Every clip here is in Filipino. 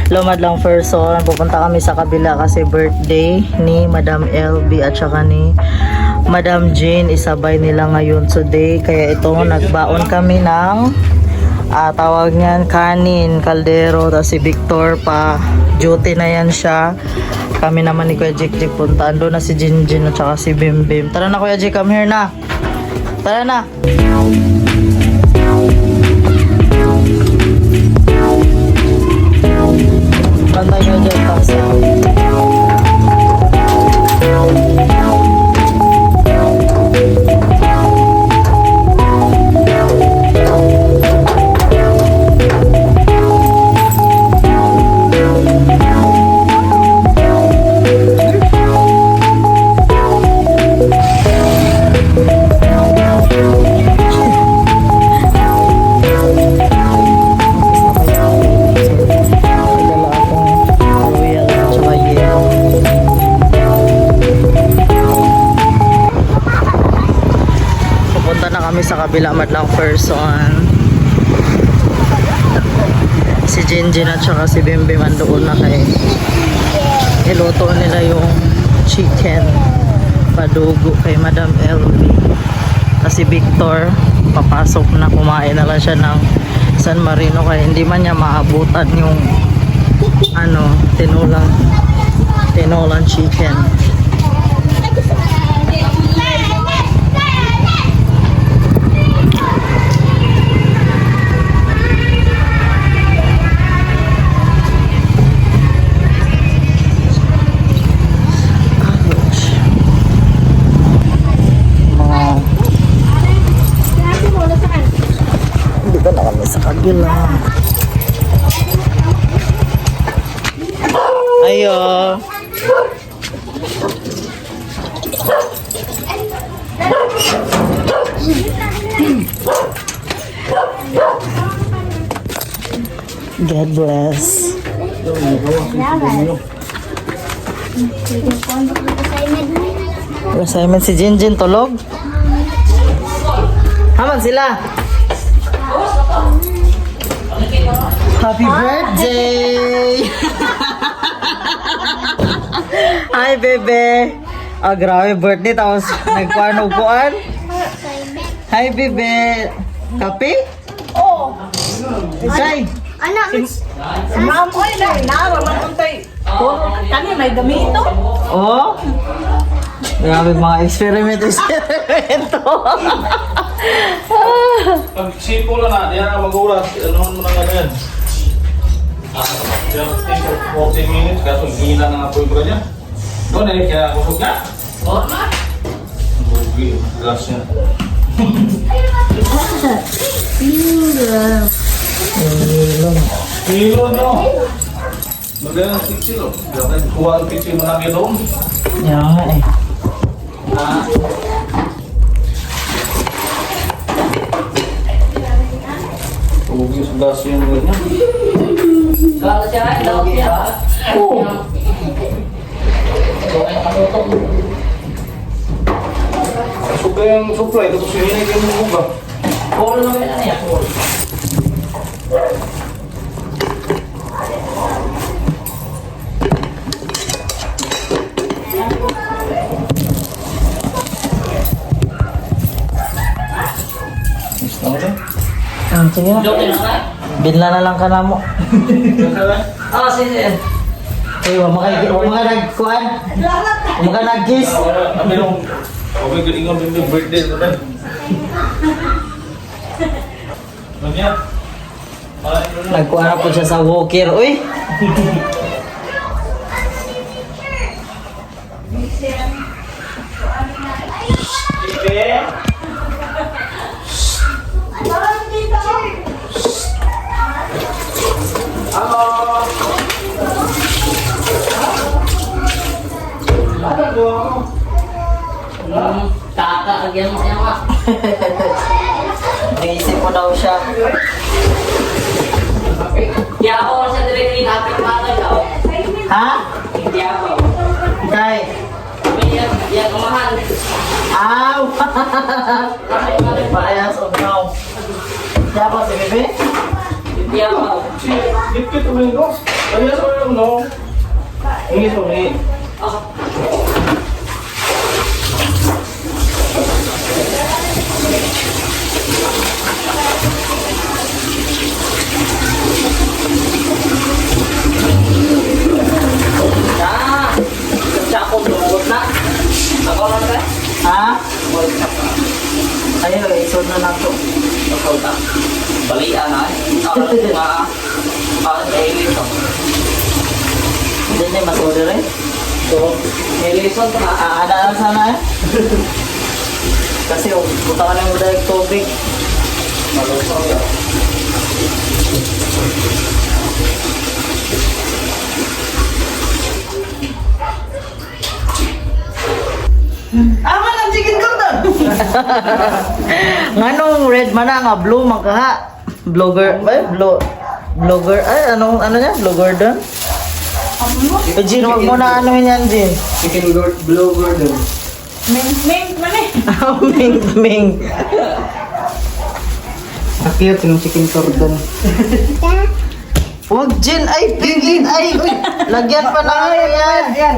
lumad lang person. Pupunta kami sa kabila kasi birthday ni Madam LB at saka ni Madam Jean. Isabay nila ngayon today. Kaya ito, nagbaon kami ng tawag niyan, kanin, kaldero. Tapos si Victor pa, duty na yan siya. Kami naman ni Kuya Jik puntaan. Doon na si Jinjin at saka si Bim Bim. Tara na Kuya Jik, come here na. Tara na. Bantay nyo dyan, thumbs up. Sa kabila madlang person, si Jinjin at saka si Bim Bim andoon na kay iluto nila yung chicken padugo kay Madam LB. Kasi Victor papasok na, kumain na lang siya ng San Marino kaya hindi man niya maabutan yung tinulang chicken. Ayo. God bless. Assignment si Jinjin tulog. Haman sila. Happy birthday! Hi, bebe! Grabe, birthday. Tapos, nagkuhan-uguan. Hi, bebe! Kape? Oo. Say! Anak, ma'am, oy, naramantay. Kani, may dami ito. Oh? Grabe, mga eksperimento. Pag simple lang na, diyan ka mag-uras. Ano mo na nga yan? Just think of 14 minutes, kaso hina na nga po yung niya. Doon eh, kaya kusog niya. Oo na. Bugi, gas niya. Kilo no. Magalang 6 kilo. Dapat kuha ang pitsi mo lang doon. Yan nga eh. Bugi, gas yung niya. Kalau siya, daw siya. Oo. Suga yung supply, tapos hinay kayo mo ba? Polo naman yan niya. Sige na. Binla na lang ka na mo. Ah, sige. Uy, huwag mga nagkuhan. Huwag mga nag-kiss. Kami nung, okay, galingan din yung birthday naman. Ano niya? Nagkuhan na po siya sa walker. Uy! Kakaagyan mo siya nga. Naisip ko daw siya. Di ako sa directly kapit mga daw. Ha? Di ako. Kay? Di ako mahal. Aw! Parehas of now. Siya po si Bebe? Di ako. Dikit mo yung Ano sa mga no? Ingis mo, eh. Ah! Siya ako lumabot na. Ako lang ka? Ha? Lumabot na. Ayun, isun na lang to. Lumabot na. Balian na eh. Ako lang nga. Ako sa ilito. Hindi na mas order eh. So, ilison ko na. Aadaan sana eh. Kasi buta ka ng mudahig tubig. Malusog yun. Ama ng chicken cordon. Nganong red man na nga blue man ka ha. Vlogger, vlogger, ay ano niya? Vlogger doon? Jin, wag mo na ano yan, Jin. Chicken blue gordon. Ming, mani. Ming, Ming. Cute yung chicken cordon. Wag, Jin, ay, pigin, ay, uy, lagyan pa na ano yan. Yan.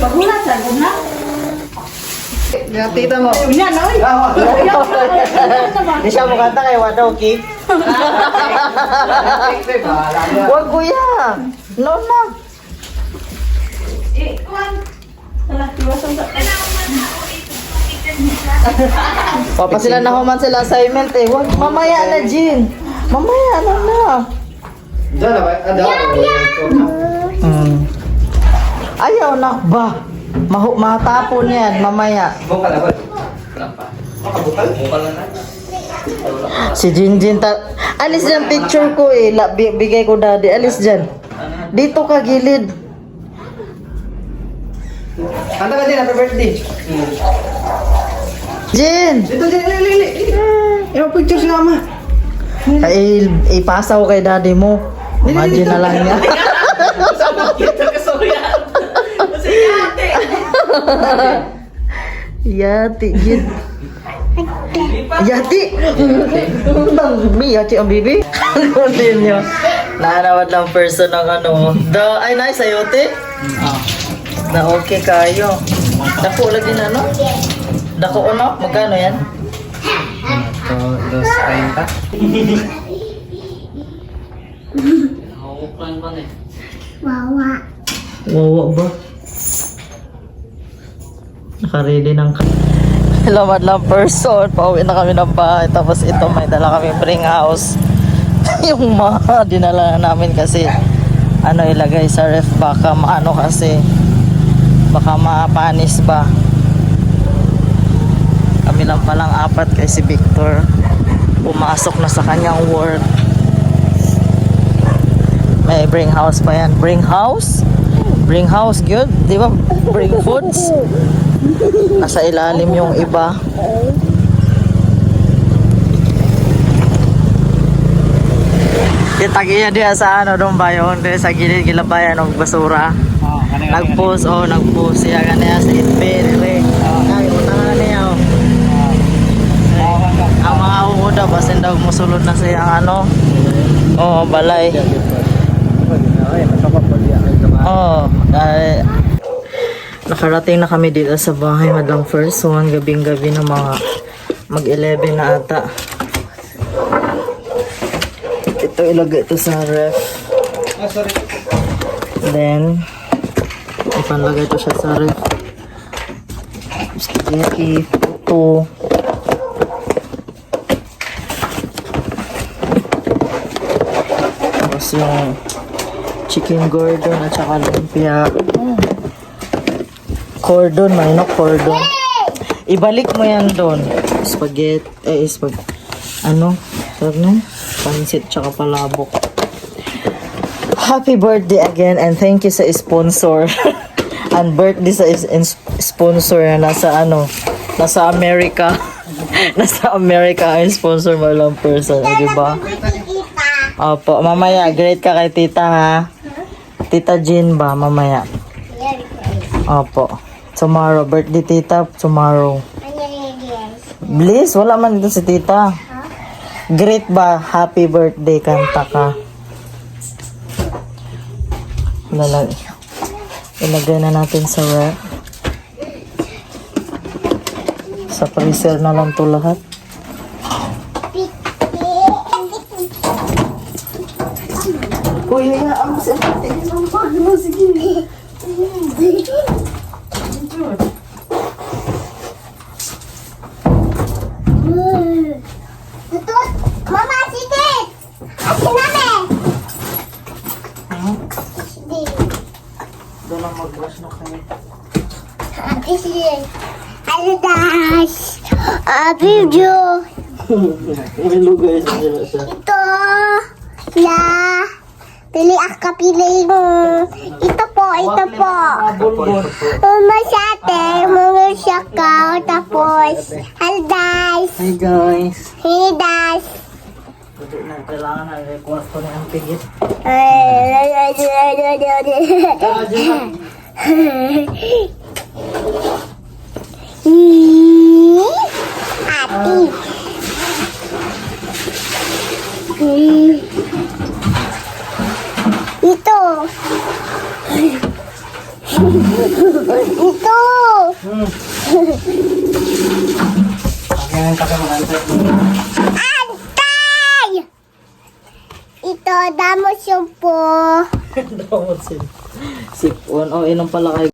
Pagulat sa na. Tita mo. Yan, oy. Di siya mukha kay Wadaw, Kik. Wag, kuya. No na. Papa sila nahuman sila assignment eh. Wag, mamaya na, Jin. Mamaya na na. Diyan na ba? Ayaw na ba? Matapon yan, mamaya. Bukal na ba? Makabukal? Bukal na. Si Jinjin alis dyan picture ko eh. Bigay ko daddy. Alis dyan. Dito ka gilid. Kanta ka din, happy birthday. Jin! Dito, lili. Yung picture si mama. Ay, ipasa ko kay daddy mo. Imagine na lang niya. Yati, Jin. Yati! Bang, yati ang bibi. Ano din nyo? Nahanawad lang person ng ano. Ay, nice, ayote? Na okay kayo. Dako lagi na, no? Dako ano? Magkano yan? Dos 30. Huklan ba na eh? Wawa ba? Nakaready ng lamad lang person. Pauwi na kami ng bahay. Tapos ito may dala kami bring house. Yung mga dinala na namin kasi ano ilagay sa ref baka maano kasi baka mapanis ba. Kami lang palang apat kay si Victor pumasok na sa kanyang work. May bring house pa yan. Bring house? Bring house, good? Di ba? Bring foods? Nasa ilalim yung iba. Itagiya diya sa ano doon ba yun? Diya sa gilid-gilid ba yan ng basura? Nag-post, nag-post siya ganyan sa itbit. Ay, utang na niya, ang mga uuda, basin daw musulod na siya ano? Balay. Nakarating na kami dito sa bahay madlang first one, gabing-gabi na mga mag-11 na ata. Ito ilagay ito sa ref. Then ipanlagay ito siya sa ref. Spaghetti, puto. Tapos yung chicken gordon at saka lumpia. Cordon, manok cordon. Ibalik mo yan doon. Spaghetti, ano? Sarap na? Pansit tsaka palabok. Happy birthday again and thank you sa sponsor. And birthday sa sponsor na nasa America. Nasa America ang sponsor mo lang person, di ba? Opo, mamaya great ka kay tita ha. Tita Jean ba mamaya? Opo. Tomorrow birthday tita, tomorrow. Bliss, wala man dito si tita. Great ba? Happy birthday kanta ka. Ilagay na natin sa wrap. Sa freezer na lang to lahat. Uy, hayaan mo si ate. Sige. Mama, sige! Akin namin! Sige. Doon lang mag-brush na kayo. Ate, sige. Ano dash? Video. Hello guys, nandiyan siya. Ito. La. Pili ako pili mo. Ito po. Mama sa ate. Mga siyakaw. Tapos. Aldash. Hi guys. Hey, dash. Kailangan na request ko na ang pigit. Ati. Ito. Ito. Kaya kasi mag-antay. Antay! Ito, damos yung po. Sipon. Oh, inom pala kayo.